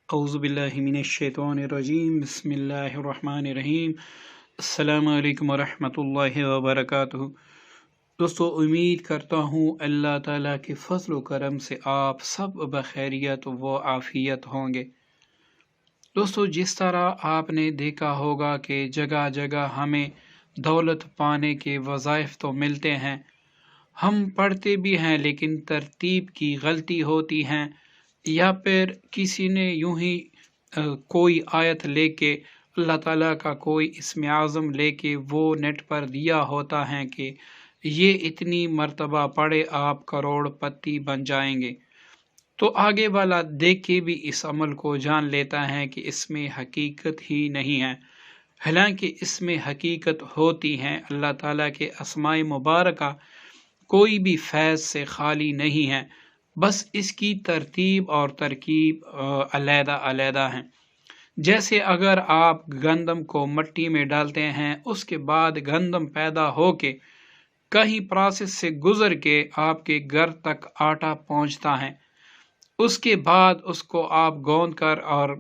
اعوذ باللہ من الشیطان الرجیم بسم اللہ الرحمن الرحیم السلام علیکم ورحمۃ اللہ وبرکاتہ۔ دوستو، امید کرتا ہوں اللہ تعالیٰ کے فضل و کرم سے آپ سب بخیریت و عافیت ہوں گے۔ دوستو، جس طرح آپ نے دیکھا ہوگا کہ جگہ جگہ ہمیں دولت پانے کے وظائف تو ملتے ہیں، ہم پڑھتے بھی ہیں لیکن ترتیب کی غلطی ہوتی ہیں، یا پھر کسی نے یوں ہی کوئی آیت لے کے اللہ تعالیٰ کا کوئی اسم اعظم لے کے وہ نیٹ پر دیا ہوتا ہے کہ یہ اتنی مرتبہ پڑھے آپ کروڑ پتی بن جائیں گے، تو آگے والا دیکھ کے بھی اس عمل کو جان لیتا ہے کہ اس میں حقیقت ہی نہیں ہے، حالانکہ اس میں حقیقت ہوتی ہے۔ اللہ تعالیٰ کے اسماء مبارکہ کوئی بھی فیض سے خالی نہیں ہے، بس اس کی ترتیب اور ترکیب علیحدہ علیحدہ ہیں۔ جیسے اگر آپ گندم کو مٹی میں ڈالتے ہیں، اس کے بعد گندم پیدا ہو کے کہیں پروسیس سے گزر کے آپ کے گھر تک آٹا پہنچتا ہے، اس کے بعد اس کو آپ گوندھ کر اور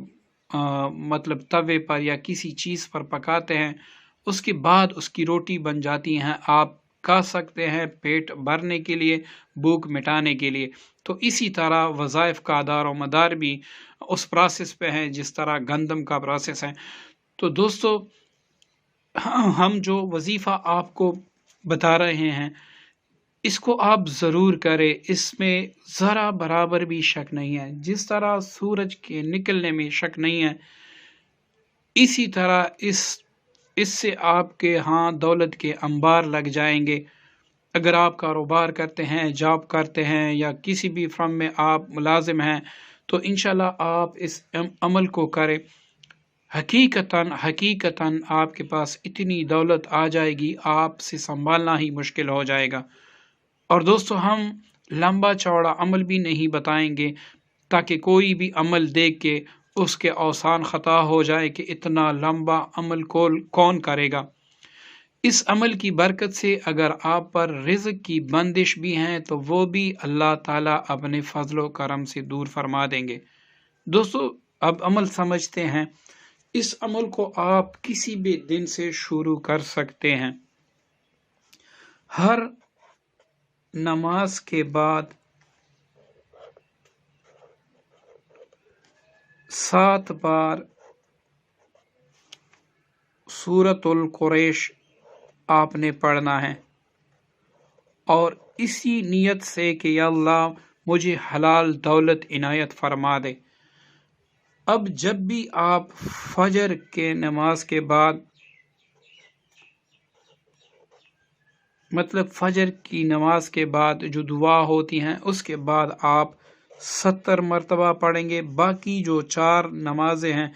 مطلب توے پر یا کسی چیز پر پکاتے ہیں، اس کے بعد اس کی روٹی بن جاتی ہیں، آپ کھا سکتے ہیں پیٹ بھرنے کے لیے، بھوک مٹانے کے لیے۔ تو اسی طرح وظائف کا دار و مدار بھی اس پروسیس پہ ہے جس طرح گندم کا پروسیس ہے۔ تو دوستو، ہم جو وظیفہ آپ کو بتا رہے ہیں اس کو آپ ضرور کریں، اس میں ذرا برابر بھی شک نہیں ہے۔ جس طرح سورج کے نکلنے میں شک نہیں ہے، اسی طرح اس سے آپ کے ہاں دولت کے انبار لگ جائیں گے۔ اگر آپ کاروبار کرتے ہیں، جاب کرتے ہیں، یا کسی بھی فرم میں آپ ملازم ہیں، تو انشاءاللہ آپ اس عمل کو کریں، حقیقتاً آپ کے پاس اتنی دولت آ جائے گی، آپ سے سنبھالنا ہی مشکل ہو جائے گا۔ اور دوستو، ہم لمبا چوڑا عمل بھی نہیں بتائیں گے تاکہ کوئی بھی عمل دیکھ کے اس کے اوزان خطا ہو جائے کہ اتنا لمبا عمل کون کرے گا۔ اس عمل کی برکت سے اگر آپ پر رزق کی بندش بھی ہیں تو وہ بھی اللہ تعالیٰ اپنے فضل و کرم سے دور فرما دیں گے۔ دوستو، اب عمل سمجھتے ہیں۔ اس عمل کو آپ کسی بھی دن سے شروع کر سکتے ہیں۔ ہر نماز کے بعد 7 بار سورۃ القریش آپ نے پڑھنا ہے، اور اسی نیت سے کہ یا اللہ مجھے حلال دولت عنایت فرما دے۔ اب جب بھی آپ فجر کے نماز کے بعد فجر کی نماز کے بعد جو دعا ہوتی ہیں اس کے بعد آپ 70 مرتبہ پڑھیں گے۔ باقی جو 4 نمازیں ہیں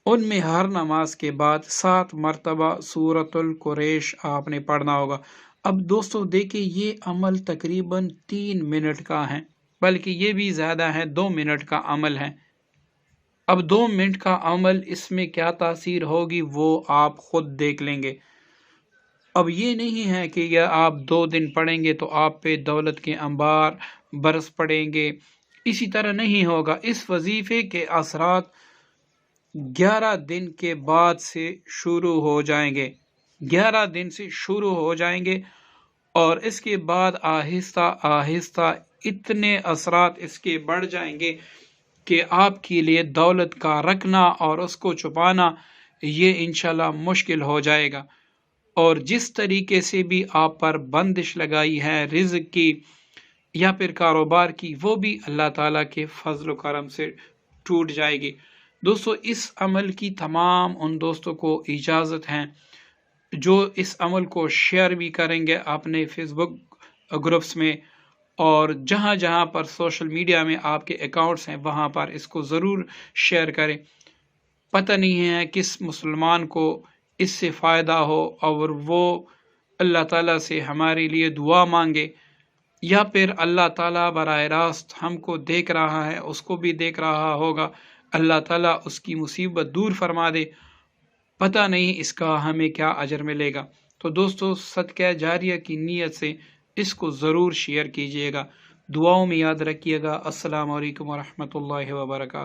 ان میں ہر نماز کے بعد 7 مرتبہ سورۃ القریش آپ نے پڑھنا ہوگا۔ اب دوستو دیکھیں، یہ عمل تقریباً 3 منٹ کا ہے، بلکہ یہ بھی زیادہ ہے، 2 منٹ کا عمل ہے۔ اب 2 منٹ کا عمل، اس میں کیا تاثیر ہوگی وہ آپ خود دیکھ لیں گے۔ اب یہ نہیں ہے کہ یہ آپ 2 دن پڑھیں گے تو آپ پہ دولت کے انبار برس پڑیں گے، اسی طرح نہیں ہوگا۔ اس وظیفے کے اثرات 11 دن کے بعد سے شروع ہو جائیں گے، 11 دن سے شروع ہو جائیں گے، اور اس کے بعد آہستہ آہستہ اتنے اثرات اس کے بڑھ جائیں گے کہ آپ کے لیے دولت کا رکھنا اور اس کو چھپانا یہ انشاءاللہ مشکل ہو جائے گا۔ اور جس طریقے سے بھی آپ پر بندش لگائی ہے رزق کی یا پھر کاروبار کی، وہ بھی اللہ تعالیٰ کے فضل و کرم سے ٹوٹ جائے گی۔ دوستو، اس عمل کی تمام ان دوستوں کو اجازت ہے جو اس عمل کو شیئر بھی کریں گے اپنے فیس بک گروپس میں، اور جہاں جہاں پر سوشل میڈیا میں آپ کے اکاؤنٹس ہیں وہاں پر اس کو ضرور شیئر کریں۔ پتہ نہیں ہے کس مسلمان کو اس سے فائدہ ہو اور وہ اللہ تعالیٰ سے ہمارے لیے دعا مانگے، یا پھر اللہ تعالیٰ براہ راست ہم کو دیکھ رہا ہے، اس کو بھی دیکھ رہا ہوگا، اللہ تعالیٰ اس کی مصیبت دور فرما دے، پتہ نہیں اس کا ہمیں کیا اجر ملے گا۔ تو دوستو، صدقہ جاریہ کی نیت سے اس کو ضرور شیئر کیجیے گا، دعاؤں میں یاد رکھیے گا۔ السلام علیکم ورحمۃ اللہ وبرکاتہ۔